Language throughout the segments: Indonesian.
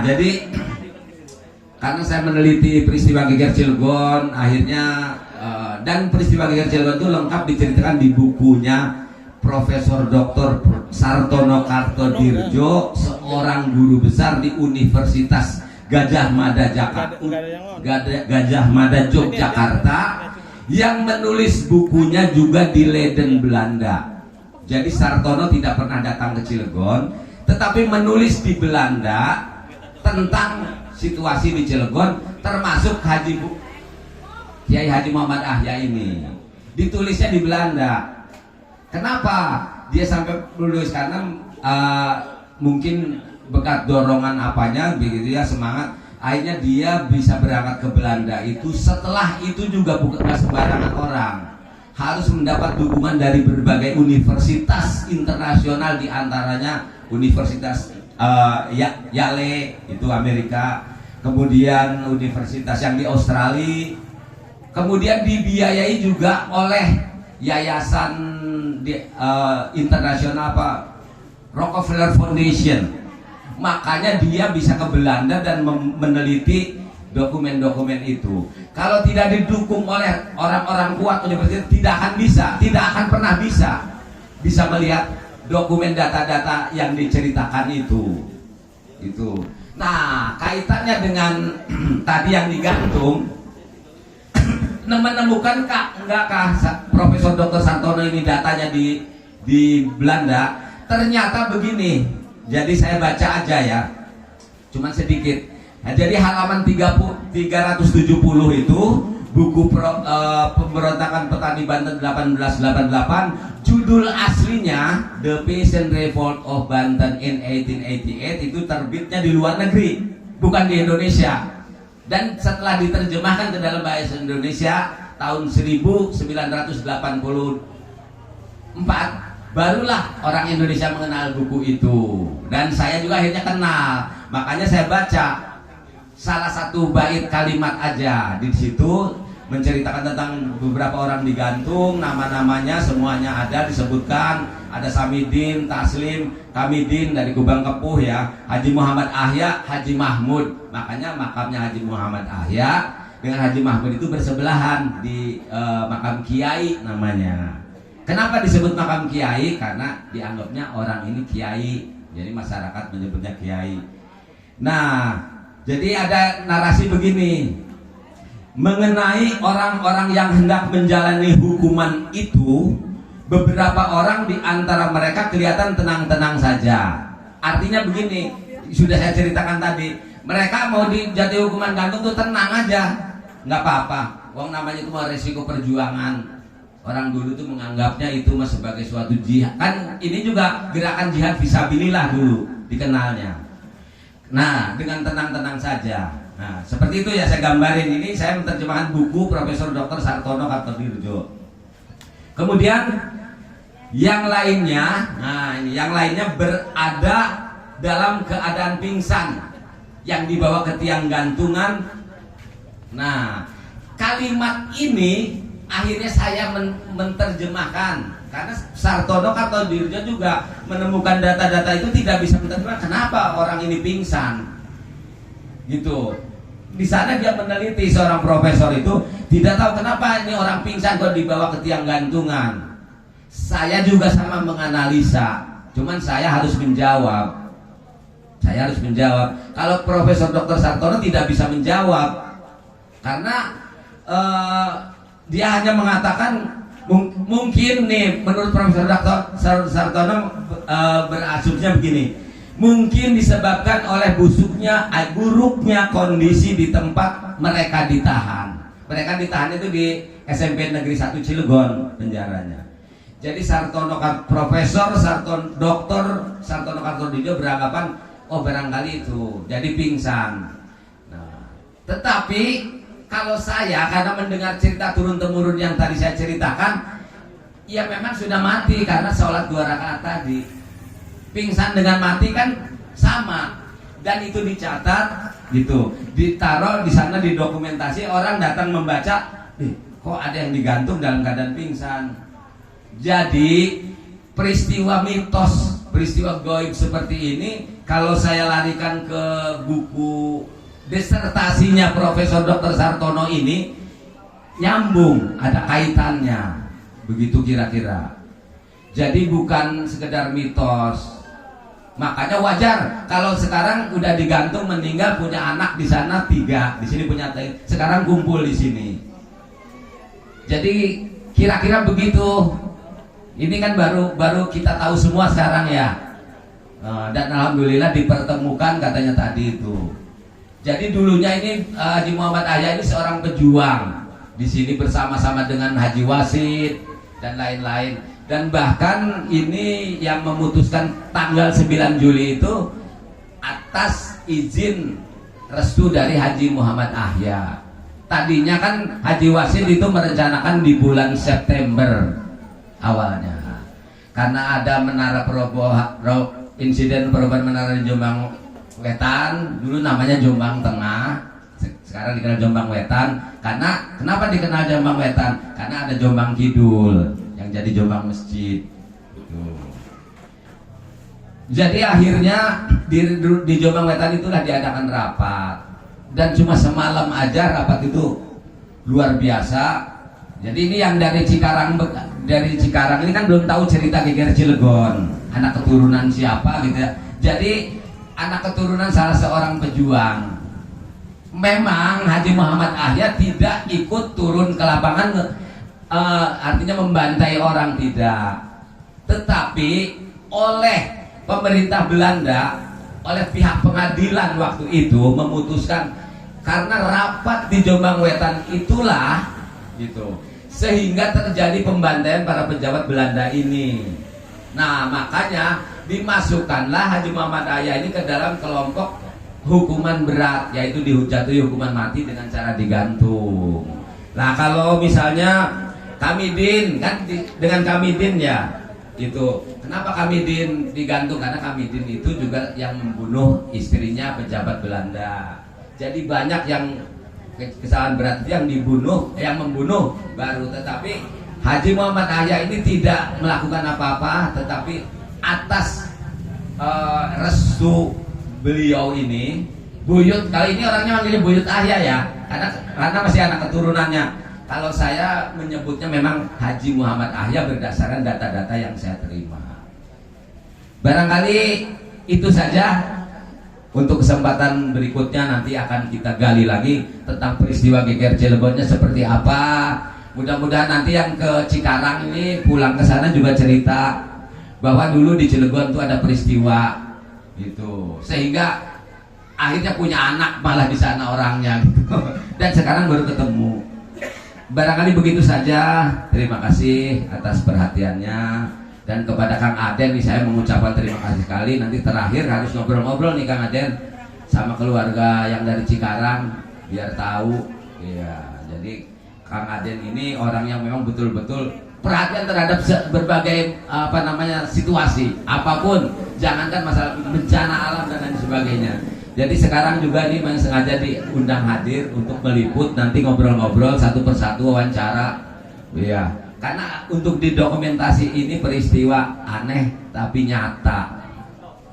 jadi karena saya meneliti peristiwa Geger Cilegon, akhirnya dan peristiwa Geger Cilegon itu lengkap diceritakan di bukunya Profesor Dr. Sartono Kartodirjo, seorang guru besar di Universitas Gajah Mada Jakarta, Gajah Mada Yogyakarta, yang menulis bukunya juga di Leiden, Belanda. Jadi Sartono tidak pernah datang ke Cilegon, tetapi menulis di Belanda tentang situasi di Cilegon, termasuk Kiai Haji Muhammad Ahya ini. Ditulisnya di Belanda. Kenapa dia sampai menulis? Karena mungkin berkat dorongan apanya begitu ya, semangat, akhirnya dia bisa berangkat ke Belanda. Itu setelah itu juga bukan sembarangan orang, harus mendapat dukungan dari berbagai universitas internasional, diantaranya Universitas Yale itu Amerika, kemudian universitas yang di Australia, kemudian dibiayai juga oleh yayasan internasional Rockefeller Foundation. Makanya dia bisa ke Belanda dan meneliti dokumen-dokumen itu. Kalau tidak didukung oleh orang-orang kuat universitas, tidak akan pernah bisa melihat dokumen data-data yang diceritakan itu. Nah, kaitannya dengan tadi yang digantung, menemukan enggakkah Profesor Dr. Sartono ini datanya di Belanda? Ternyata begini. Jadi saya baca aja ya, cuman sedikit. Nah, jadi halaman 370 itu buku pemberontakan petani Banten 1888, judul aslinya The Peasant Revolt of Banten in 1888, itu terbitnya di luar negeri, bukan di Indonesia. Dan setelah diterjemahkan ke dalam bahasa Indonesia tahun 1984, barulah orang Indonesia mengenal buku itu. Dan saya juga akhirnya kenal. Makanya saya baca salah satu bait kalimat aja di situ, menceritakan tentang beberapa orang digantung, nama-namanya semuanya ada disebutkan. Ada Samidin, Taslim, Kamidin dari Kubang Kepuh ya, Haji Muhammad Ahya, Haji Mahmud. Makanya makamnya Haji Muhammad Ahya dengan Haji Mahmud itu bersebelahan di makam Kiai namanya. Kenapa disebut makam Kiai? Karena dianggapnya orang ini Kiai, jadi masyarakat menyebutnya Kiai. Nah, jadi ada narasi begini mengenai orang-orang yang hendak menjalani hukuman itu. Beberapa orang di antara mereka kelihatan tenang-tenang saja. Artinya begini, sudah saya ceritakan tadi, mereka mau dijatuhi hukuman gantung tuh tenang aja, nggak apa-apa. Wong namanya itu resiko perjuangan. Orang dulu tuh menganggapnya itu mas sebagai suatu jihad. Kan ini juga gerakan jihad fisabilillah dulu dikenalnya. Nah, dengan tenang-tenang saja. Nah, seperti itu ya saya gambarin. Ini saya menerjemahkan buku Profesor Dr. Sartono Kartodirjo. Kemudian yang lainnya, yang lainnya berada dalam keadaan pingsan yang dibawa ke tiang gantungan. Nah, kalimat ini akhirnya saya menerjemahkan karena Sartono Kartodirjo juga menemukan data-data itu tidak bisa menerjemahkan kenapa orang ini pingsan. Gitu. Di sana dia meneliti, seorang profesor itu tidak tahu kenapa ini orang pingsan kok dibawa ke tiang gantungan. Saya juga sama menganalisa, cuman saya harus menjawab. Kalau Profesor Dr. Sartono tidak bisa menjawab, karena dia hanya mengatakan mungkin nih, menurut Profesor Dr. Sartono berasumsinya begini, mungkin disebabkan oleh buruknya kondisi di tempat mereka ditahan. Mereka ditahan itu di SMP Negeri 1 Cilegon penjaranya. Jadi Profesor Dr. Sartono Kartodirjo beranggapan, oh barangkali itu jadi pingsan. Nah, tetapi kalau saya karena mendengar cerita turun temurun yang tadi saya ceritakan, ya memang sudah mati karena sholat 2 rakaat tadi. Pingsan dengan mati kan sama, dan itu dicatat gitu, ditaruh di sana, didokumentasi. Orang datang membaca, kok ada yang digantung dalam keadaan pingsan. Jadi peristiwa peristiwa gaib seperti ini kalau saya larikan ke buku disertasinya Profesor Dr. Sartono ini nyambung, ada kaitannya, begitu kira-kira. Jadi bukan sekedar mitos. Makanya wajar kalau sekarang udah digantung meninggal punya anak di sana 3, di sini punya sekarang kumpul di sini. Jadi kira-kira begitu. Ini kan baru kita tahu semua sekarang ya. Dan alhamdulillah dipertemukan katanya tadi itu. Jadi dulunya ini Haji Muhammad Ahya ini seorang pejuang. Di sini bersama-sama dengan Haji Wasid dan lain-lain. Dan bahkan ini yang memutuskan tanggal 9 Juli itu atas izin restu dari Haji Muhammad Ahya. Tadinya kan Haji Wasid itu merencanakan di bulan September awalnya, karena ada menara insiden perubahan menara di Jombang Wetan, dulu namanya Jombang Tengah, sekarang dikenal Jombang Wetan. Karena kenapa dikenal Jombang Wetan? Karena ada Jombang Kidul yang jadi Jombang Masjid. Jadi akhirnya di Jombang Wetan itulah diadakan rapat, dan cuma semalam aja rapat itu luar biasa. Jadi ini yang dari Cikarang ini kan belum tahu cerita Geger Cilegon, anak keturunan siapa gitu ya. Jadi anak keturunan salah seorang pejuang. Memang Haji Muhammad Ahya tidak ikut turun ke lapangan, artinya membantai orang, tidak. Tetapi oleh pemerintah Belanda, oleh pihak pengadilan waktu itu memutuskan, karena rapat di Jombang Wetan itulah gitu, sehingga terjadi pembantaian para pejabat Belanda ini. Nah makanya dimasukkanlah Haji Muhammad Ahya ini ke dalam kelompok hukuman berat, yaitu dijatuhi hukuman mati dengan cara digantung. Nah kalau misalnya Kamidin kan dengan Kamidin ya gitu. Kenapa Kamidin digantung? Karena Kamidin itu juga yang membunuh istrinya pejabat Belanda. Jadi banyak yang kesalahan berat yang dibunuh, yang membunuh baru. Tetapi Haji Muhammad Ahya ini tidak melakukan apa-apa, tetapi atas restu beliau ini, buyut, kali ini orangnya manggilnya buyut Ahya ya, karena masih anak keturunannya. Kalau saya menyebutnya memang Haji Muhammad Ahya berdasarkan data-data yang saya terima. Barangkali itu saja. Untuk kesempatan berikutnya nanti akan kita gali lagi tentang peristiwa Geger Cilegonnya seperti apa. Mudah-mudahan nanti yang ke Cikarang ini pulang ke sana juga cerita bahwa dulu di Cilegon itu ada peristiwa gitu, sehingga akhirnya punya anak malah di sana orangnya gitu. Dan sekarang baru ketemu. Barangkali begitu saja. Terima kasih atas perhatiannya. Dan kepada Kang Aden nih saya mengucapkan terima kasih sekali. Nanti terakhir harus ngobrol-ngobrol nih Kang Aden sama keluarga yang dari Cikarang biar tahu. Iya, jadi Kang Aden ini orang yang memang betul-betul perhatian terhadap berbagai situasi apapun, jangankan masalah bencana alam dan lain sebagainya. Jadi sekarang juga ini memang sengaja diundang hadir untuk meliput, nanti ngobrol-ngobrol satu persatu, wawancara. Iya, karena untuk didokumentasi ini peristiwa aneh tapi nyata.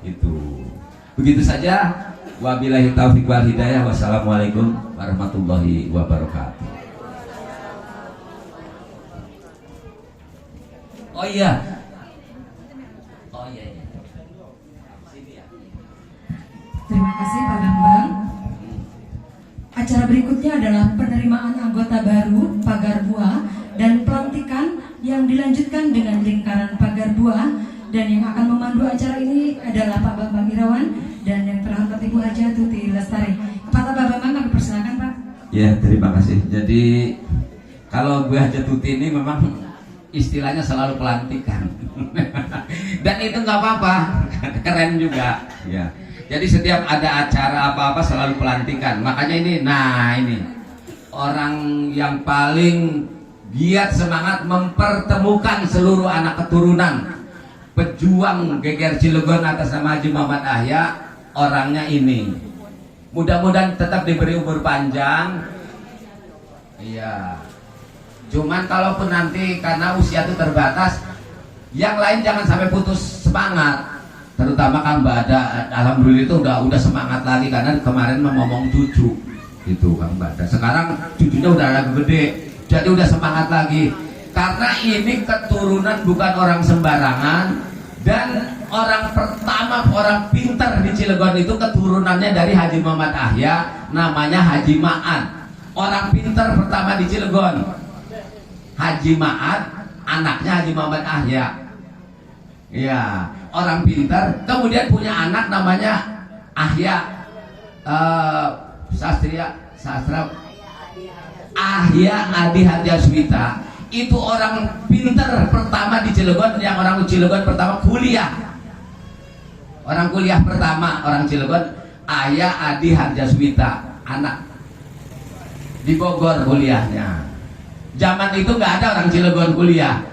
Itu. Begitu saja. Wabillahi taufiq wal hidayah. Wassalamualaikum warahmatullahi wabarakatuh. Oh iya. Oh iya. Terima kasih Pak Bambang. Acara berikutnya adalah penerimaan anggota baru Pagar Buah dan pelantikan yang dilanjutkan dengan lingkaran Pagar Buah, dan yang akan memandu acara ini adalah Pak Bambang Irawan dan yang terhormat Ibu Haja Tuti Lestari. Kepada Pak Bambang kami persilakan Pak. Ya, terima kasih. Jadi kalau Bu Haja Tuti ini memang istilahnya selalu pelantikan. Dan itu nggak apa-apa, keren juga ya. Jadi setiap ada acara apa-apa selalu pelantikan. Makanya ini, nah ini orang yang paling giat semangat mempertemukan seluruh anak keturunan pejuang Geger Cilegon atas nama Haji Muhammad Ahya. Orangnya ini mudah-mudahan tetap diberi umur panjang. Iya. Cuman kalaupun nanti karena usia itu terbatas, yang lain jangan sampai putus semangat. terutama kan Mbak Ada, alhamdulillah itu udah semangat lagi karena kemarin mau ngomong cucu itu Kang Mbak Ada. Sekarang cucunya udah agak gede, jadi udah semangat lagi. Karena ini keturunan bukan orang sembarangan, dan orang pertama, orang pintar di Cilegon itu keturunannya dari Haji Muhammad Ahya, namanya Haji Ma'an. Orang pintar pertama di Cilegon, Haji Ma'an, anaknya Haji Muhammad Ahya. Ya, orang pintar. Kemudian punya anak namanya Ahya, sastra Ahya Adi Harjaswita. Itu orang pintar pertama di Cilegon, yang orang Cilegon pertama kuliah. Orang kuliah pertama orang Cilegon, Ahya Adi Harjaswita, anak di Bogor kuliahnya. Zaman itu nggak ada orang Cilegon kuliah.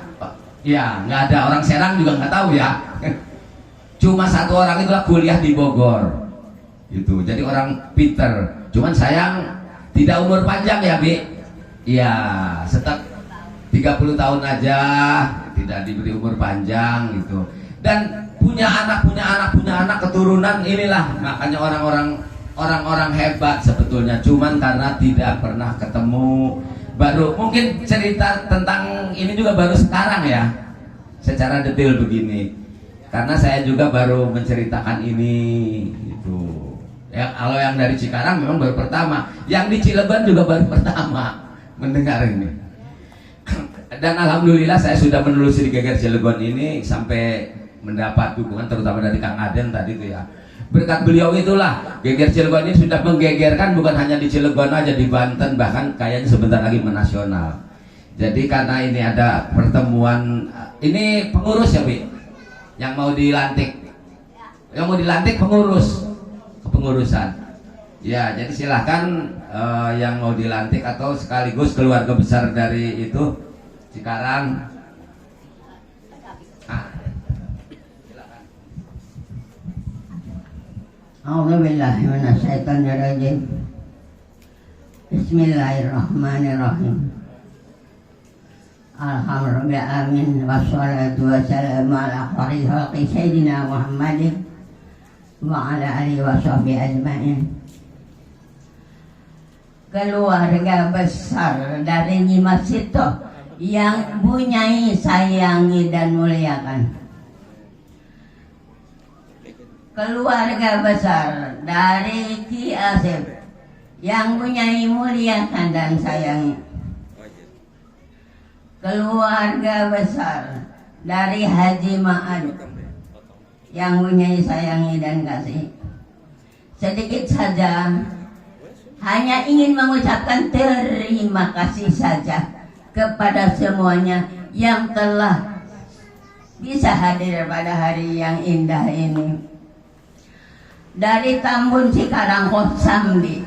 Ya, nggak ada. Orang Serang juga nggak tahu ya. Cuma satu orang itulah kuliah di Bogor. Itu. Jadi orang pinter. Cuman sayang tidak umur panjang ya, Bi. Iya, setelah 30 tahun aja, tidak diberi umur panjang gitu. Dan punya anak keturunan, inilah makanya orang-orang hebat sebetulnya. Cuman karena tidak pernah ketemu, baru mungkin cerita tentang ini juga baru sekarang ya, secara detail begini. Karena saya juga baru menceritakan ini gitu. Ya, kalau yang dari Cikarang memang baru pertama, yang di Cilegon juga baru pertama mendengar ini. Dan alhamdulillah saya sudah menelusuri Geger Cilegon ini sampai mendapat dukungan terutama dari Kang Aden tadi itu ya. Berkat beliau itulah Geger Cilegon ini sudah menggegerkan, bukan hanya di Cilegon aja, di Banten, bahkan kayaknya sebentar lagi menasional. Jadi karena ini ada pertemuan, ini pengurus ya, Bi, yang mau dilantik, pengurus kepengurusan. Ya, jadi silahkan yang mau dilantik atau sekaligus keluarga besar dari itu Cikarang. A'udzubillahi minasyaitonirrajim. Bismillahirrahmanirrahim. Alhamdulillah, amin. Wassalatu wassalamu ala khairil khalqi sayyidina Muhammadin wa ala alihi wa sahbihi ajma'in. Keluarga besar dari Nyimas Sito yang Bunyai sayangi dan muliakan. Keluarga besar dari Ki Asep yang Bunyai muliakan dan sayangi. Keluarga besar dari Haji Ma'an yang Bunyai sayangi dan kasih. Sedikit saja, hanya ingin mengucapkan terima kasih saja kepada semuanya yang telah bisa hadir pada hari yang indah ini. Dari Tambun Cikarang Kosambi,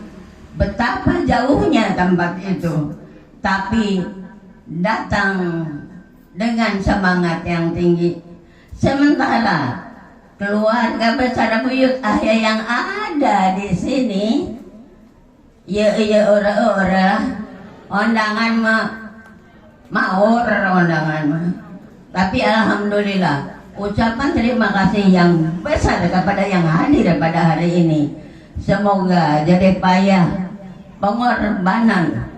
betapa jauhnya tempat itu, tapi datang dengan semangat yang tinggi. Sementara keluarga besar Buyut Ahya yang ada di sini, ya ora undangan maur undangan mah. Tapi alhamdulillah, ucapan terima kasih yang besar kepada yang hadir pada hari ini. Semoga jadi payah pengorbanan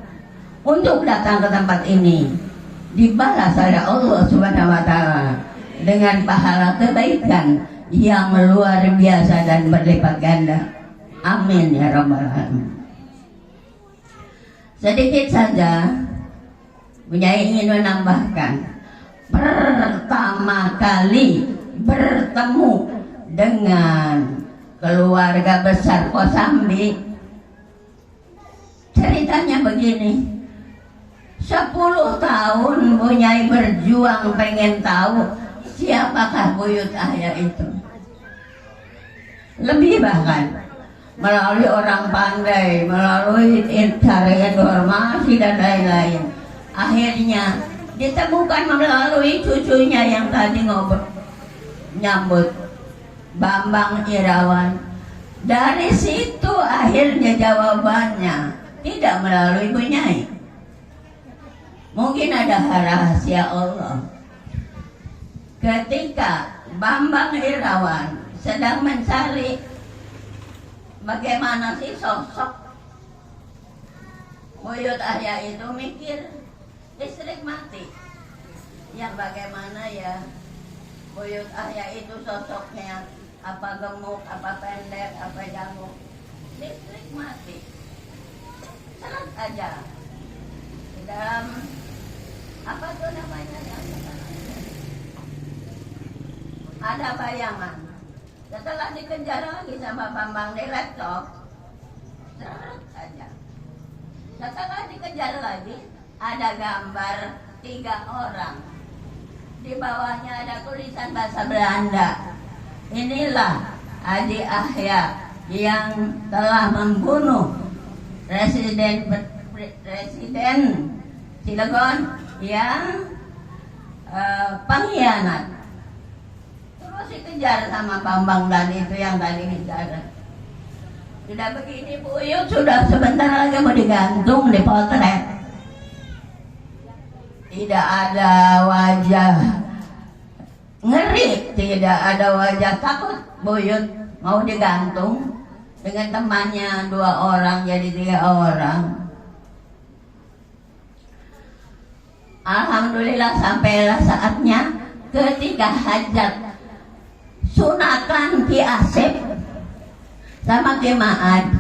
untuk datang ke tempat ini dibalas oleh Allah Subhanahu wa taala dengan pahala kebaikan yang luar biasa dan berlipat ganda. Amin ya rabbal alamin. Sedikit saja Bunyai ingin menambahkan, pertama kali bertemu dengan keluarga besar Kosambi, ceritanya begini. 10 tahun Bunyai berjuang pengen tahu siapakah Buyut Ahya itu. Lebih bahkan melalui orang pandai, melalui cara informasi dan lain-lain. Akhirnya ditemukan melalui cucunya yang tadi ngobrol nyambut, Bambang Irawan. Dari situ akhirnya jawabannya tidak melalui Bunyai. Mungkin ada rahasia Allah. Ketika Bambang Irawan sedang mencari bagaimana sih sosok buyut ayah itu, mikir listrik mati. Yang bagaimana ya buyut ayah itu sosoknya, apa gemuk, apa pendek, apa jangkung. Listrik mati. Seret aja di dalam apa tuh namanya, ada bayangan. Setelah dikejar lagi sama Bambang di laptop, seret aja. Setelah dikejar lagi, ada gambar 3 orang. Di bawahnya ada tulisan bahasa Belanda. Inilah Adi Ahya yang telah membunuh Presiden Cilegon yang pengkhianat. Terus dikejar sama Bambang dan itu yang tadi bicara. Sudah begini buyut, sudah sebentar lagi mau digantung, dipotret. Tidak ada wajah ngeri, tidak ada wajah takut. Buyut mau digantung dengan temannya 2 orang jadi 3 orang. Alhamdulillah sampailah saatnya ketika hajat sunatan Ki Asep sama Ki Maad.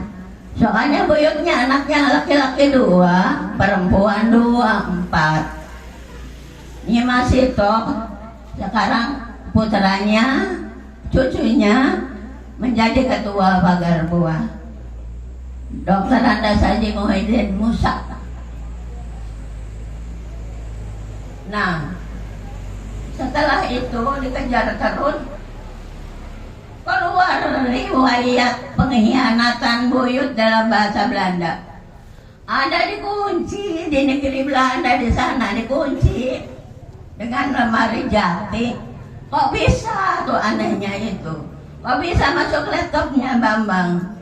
Soalnya buyutnya anaknya laki-laki 2, perempuan 2, 4. Ini masih toh sekarang putranya, cucunya menjadi ketua pagar buah, Dr. Andas Haji Muhyiddin Musa. Nah, setelah itu dikejar terus, keluar riwayat pengkhianatan buyut dalam bahasa Belanda. Ada dikunci di negeri Belanda, di sana dikunci dengan lemari jati. Kok bisa tuh, anehnya itu? Kok bisa masuk laptopnya Bambang?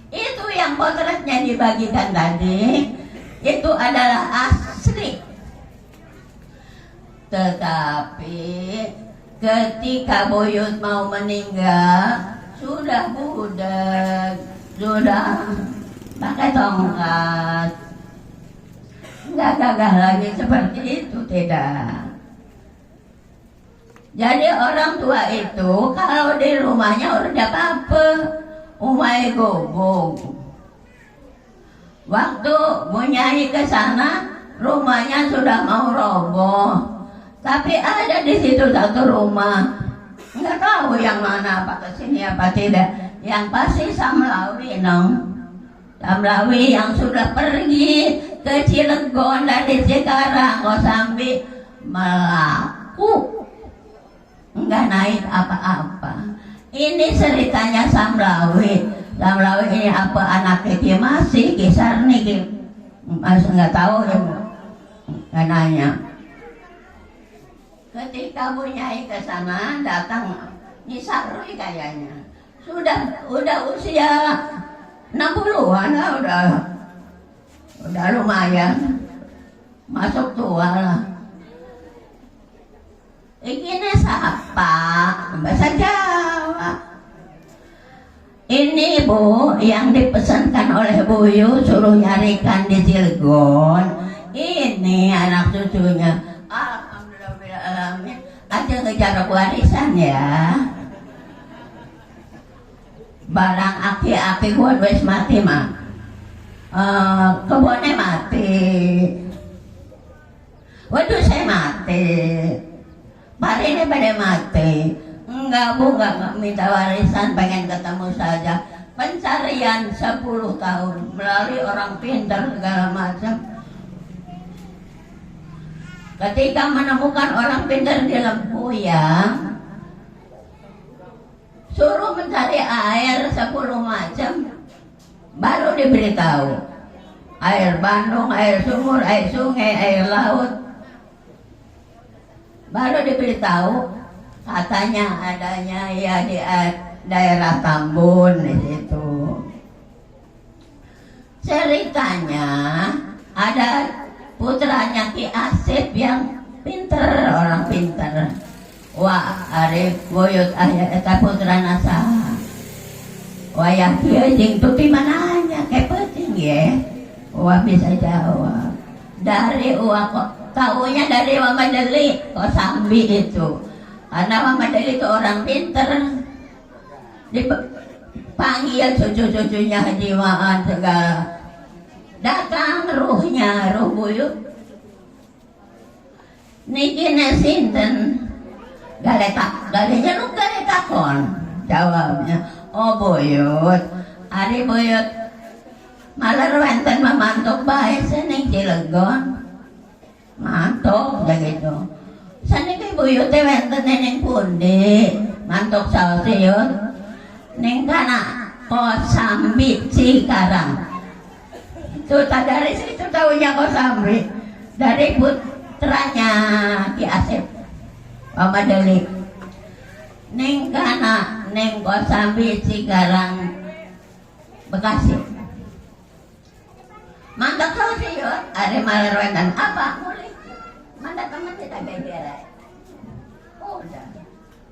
Itu yang potretnya dibagikan tadi, itu adalah asli. Tetapi ketika buyut mau meninggal, sudah budak, sudah pakai tongkat. Enggak gagah lagi seperti itu, tidak. Jadi orang tua itu kalau di rumahnya udah apa-apa, umai gobong. Waktu Bunyai ke sana, rumahnya sudah mau roboh. Tapi ada di situ satu rumah, nggak tahu yang mana, apa kesini apa tidak. Yang pasti Samlawi, Samlawi yang sudah pergi ke Cilegon dari Cikarang, Kosambi, melaku. Enggak naik apa-apa. Ini ceritanya Samlawi. Samlawi ini apa anaknya dia masih kisar nih, masih nggak tahu ya, nggak nanya. Ketika Bunyai ke sana datang Nisarui kayaknya udah usia 60-an lah, udah lumayan masuk tua lah. Ini siapa? Bahasa Jawa. Ini Bu yang dipesankan oleh Buyu, suruh nyarikan di Cilegon. Ini anak cucunya. Alhamdulillah, aja ngejar warisan ya. Barang aki-aki gua wis mati mah. Kebunnya mati. Waduh saya mati. Hari ini pada mati. Enggak Bu, enggak minta warisan, pengen ketemu saja. Pencarian 10 tahun melalui orang pintar segala macam. Ketika menemukan orang pintar di Lempuyang, suruh mencari air 10 macam, baru diberitahu. Air bandung, air sumur, air sungai, air laut. Baru diberitahu, katanya adanya ya di daerah Tambun di situ. Ceritanya ada putranya Ki Asep yang pinter, orang pinter. Wah, ari buyut aya eta putrana saha? Wayah kieu jeung tuti mananya ke penting ya. Wah bisa jawab. Dari kok tahunya dari Mama Deli Kosambi itu. Karena Mama Deli itu orang pinter. Dipanggil cucu-cucunya Haji Maan segala. Datang ruhnya, ruh buyut. Niki nesinten. Galenya lu takon. Jawabnya, oh buyut, ari buyut malah wenten mamantuk bae seneng Cilegon. Mantuk begitu. Saniki buyut teh wenten ning pundi? Mantuk saosieun. Ning kana Kosambi Cikarang. Itu dari situ tahunya Kosambi. Dari putranya Ki Asep. Mama Deli Neng kana Neng Kosambi Cikarang Bekasi. Mantap sih yo, ada malerwetan apa mulai? Mantap teman tidak gegera. Udah,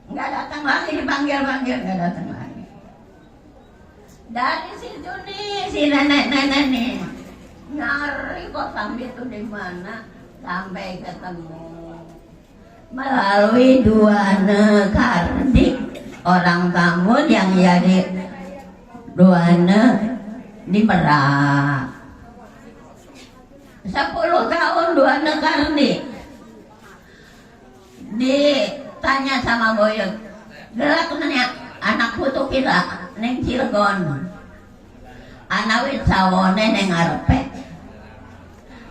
nggak datang lagi dipanggil nggak datang lagi. Dari situ nih si nenek nih nyari Kosambi itu di mana sampai ketemu. Melalui dua Kardik orang tamu yang jadi Duana di Merak 10 tahun Duana Kardik ditanya sama Boyot gelak nanya anak putu kita neng Cilegon anak wit sawone neng ngarepe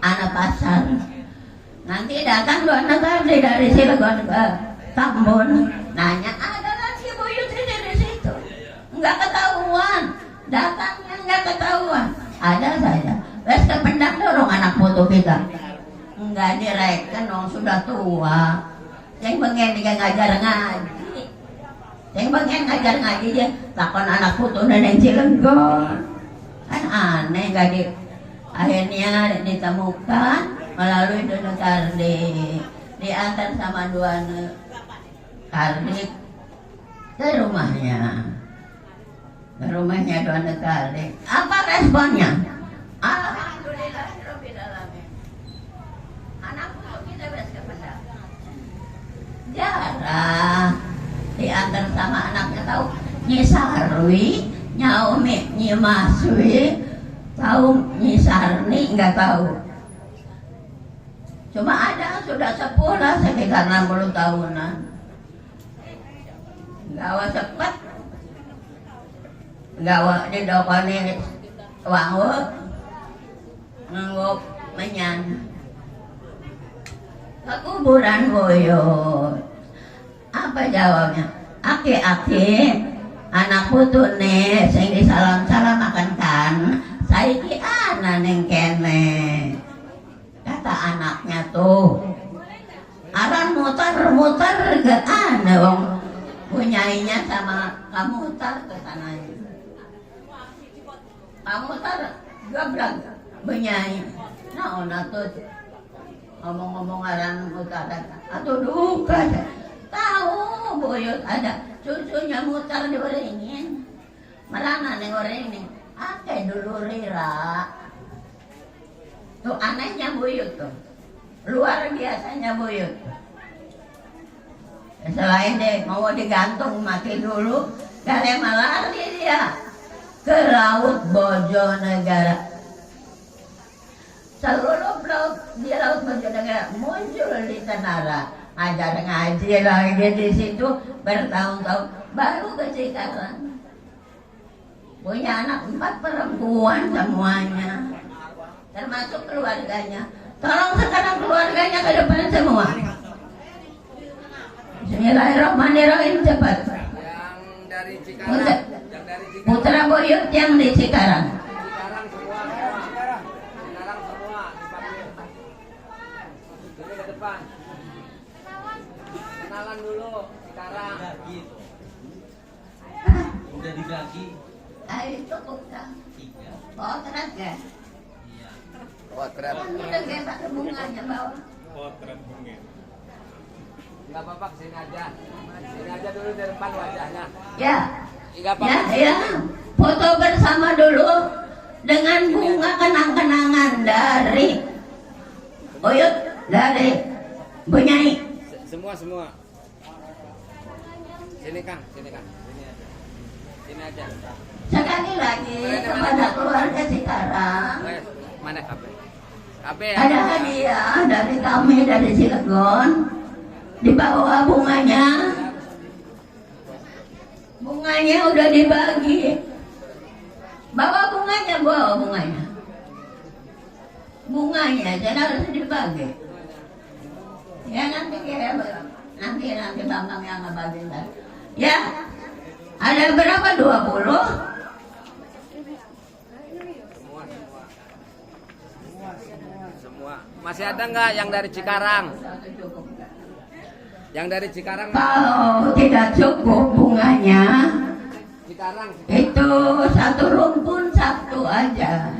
anak pasar. Nanti datang Duana Kardik dari Cilegon ke Tambun, nanya ada lagi buyut di situ, nggak ketahuan, datangnya nggak ketahuan, ada saja. Wes kependak dorong anak foto kita, nggak direken, dong sudah tua, yang pengen dia ngajar ngaji, yang pengen ngajar ngaji dia takon anak foto dan Cilegon, kan aneh nggak di, akhirnya ditemukan. Melalui Duana Kardik diantar sama Duana Kardik ke rumahnya Duana Kardik. Apa responnya? Alhamdulillahirobbilalamin. Anakku kita beres kependak. Jarah diantar sama anaknya tahu Nyi Sarwi, Nyaumi, Nyi Maswi, tahu Nyi Sarni nggak tahu. Cuma ada sudah sepuh lah sekitar 60 tahunan. Gawa cepat. Gawa di dokone wangu nganggo menyan. Ke kuburan Boyot. Apa jawabnya? Aki-aki anak putune sing disalam-salamaken kan saiki ana ning kene. Kata anaknya tuh aran muter-muter gak ada wong punyainya sama kamu muter ke sananya. Kamu muter gablang punyai. Nah tuh ngomong-ngomong aran muter atau duka tahu Boyot ada cucunya muter diuringin merana nih uringin ake dulu rira. Tuh anehnya Buyut tuh, luar biasanya Buyut. Selain deh mau digantung mati dulu, gale lari dia ke laut Bojonegara. Seluruh laut di laut Bojonegara muncul di Tenara, ngajar ngaji lagi di situ bertahun-tahun, baru ke Cikarang. Punya anak 4 perempuan semuanya. Termasuk keluarganya. Tolong sekarang keluarganya ke depan semua. Bismillahirrahmanirrahim cepat. Yang dari Cikarang. Putra Boyot yang di Cikarang. Cikarang semua. Ini ke depan. Kenalan dulu Cikarang. Udah dibagi. Ayo cukup dah. Potret ya. Potret. Udah gempak bunganya bawah. Potret bunga. Enggak apa-apa, sini aja. Sini aja dulu di depan wajahnya. Ya. Enggak apa-apa. Ya. Foto bersama dulu dengan bunga kenang-kenangan dari Buyut, dari Bu Nyai. Semua. Sini Kang. Sini aja. Sini aja. Sekali lagi kepada keluarga Cikarang, Mana HP? HP ada hadiah dari kami dari Cilegon. Dibawa bunganya. Bunganya udah dibagi. Bawa bunganya. Bunganya jadi harus dibagi. Ya nanti nanti Bambang yang ngebagiin. Ya. Ada berapa? 20? Semua. Masih ada nggak yang dari Cikarang? Yang dari Cikarang? Kalau tidak cukup bunganya, Cikarang. itu satu rumpun satu aja.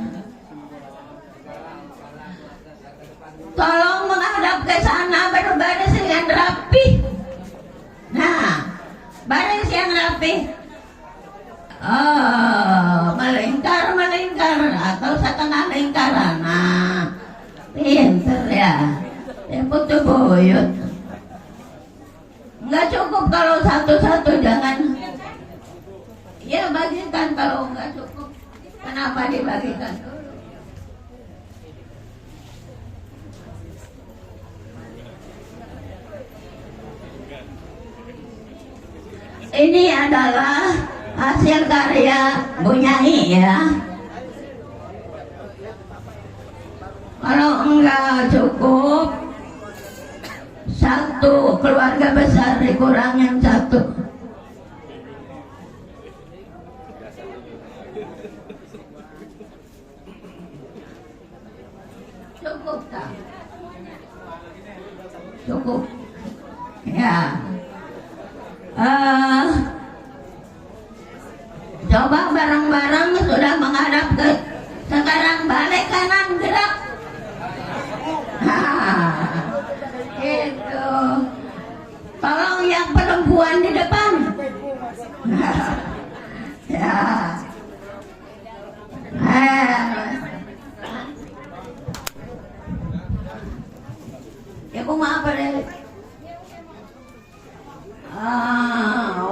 Tolong menghadap ke sana berbaris dengan rapi. Nah, baris yang rapi. Melingkar atau setengah lingkaran. Nah, pinter ya. Putu buyut. Nggak cukup kalau satu-satu, jangan. Ya bagikan kalau nggak cukup. Kenapa dibagikan? Ini adalah hasil karya Bu Nyai ya. Kalau enggak cukup, satu keluarga besar dikurangin satu. Cukup tak? Cukup. Ya. Coba bareng-bareng sudah menghadap ke sekarang, balik kanan gerak. Itu. Tolong yang perempuan di depan. Ya. Ya kumaha deh.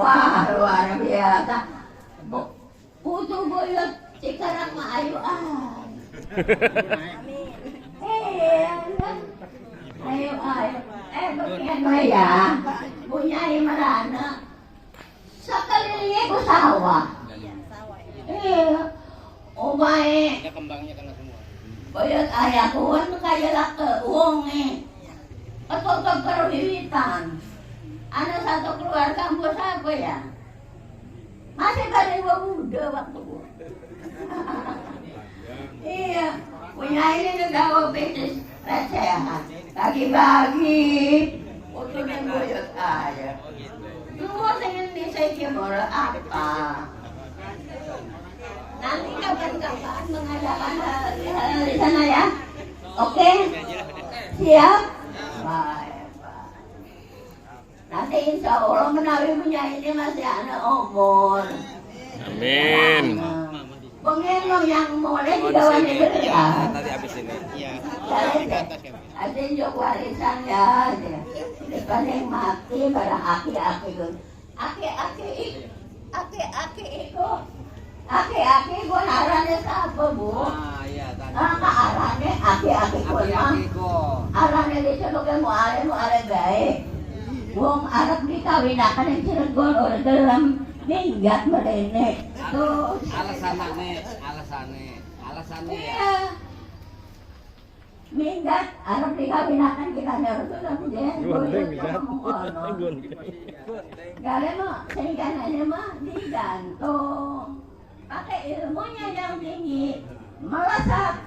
Wah luar biasa. Putu buyut Cikarang mah ayo begini ya, punya Imrana sekeliling ku sawah. Baik. Ada kembangnya kena semua. Buyut ayah kuan kaya lake uangnya. Ketutup perwiwitan. Ada satu keluarga bos apa ya? Masih pada ibu muda waktu gua. Iya, punya ini juga bisnis recehan. Bagi-bagi, untungnya buyut aja. Semua ingin disaikin bola apa? Nanti kapan-kapan mengadakan hal di sana ya. Oke? Siap? Baik. Nanti insya Allah menawi punya ini masih ada umur. Amin. Pengenong yang boleh digawan berikan. Tadi habis ini. Iya. Ada juga warisan ya. Depan yang mati barang aki-aki itu. Aki-aki itu. Aki-aki gua arane siapa bu? Iya tadi. Arane aki-aki gua mah. Arane diceluknya muale baik. Wong Arab dikawinakan yang Cilegon orang dalam minggat merene. Tuh. Alasannya ya. Iya. Minggat Arab dikawinakan kita harus sudah punya. Gale mah singkanannya mah digantung. Pakai ilmunya yang tinggi, melesat,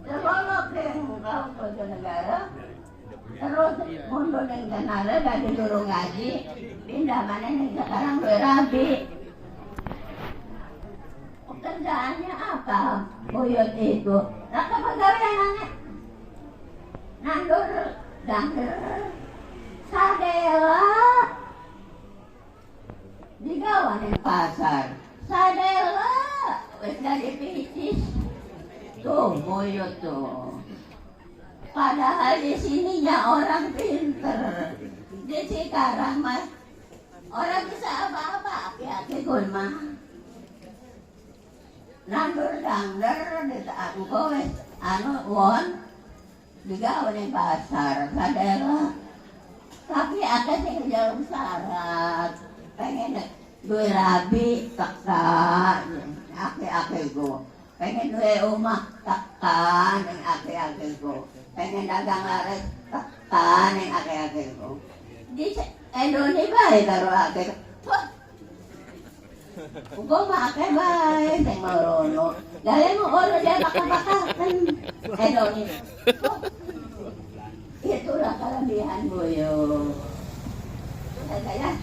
terlolok dengan kau negara. Terus mundur yang kenal dan disuruh ngaji, pindah mana yang sekarang berabi. Pekerjaannya apa? Buyut itu. Raka pegawai anak. Nandur, Sadela digawan di pasar. Sadela wis dari picis. Tuh moyo tuh. Padahal di sininya orang pinter. Di Cikarang mah orang bisa apa-apa. Aki-aki mah. Nandur dangder di angko wis won digawan di pasar. Sadela. Tapi ada sing jauh syarat. Pengen duwe rabi kakak aki-aki ku. Pengen duwe omah kakak ning aki-aki ku. Pengen dagang laris kakak ning aki-aki ku. Di Indonesia bae karo aki. Ugo make bae sing marono. Dale mo olo dia bakal-bakalkan Indonesia. Itulah kelebihan Buyo. Saya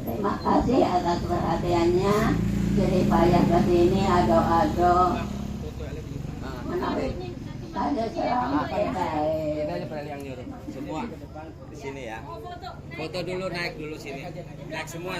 terima kasih atas perhatiannya. Jadi payah ke sini ado-ado. Menarik. Ada selamat baik. Kita aja yang nyuruh semua di sini ya. Foto dulu, naik dulu sini. Naik semua.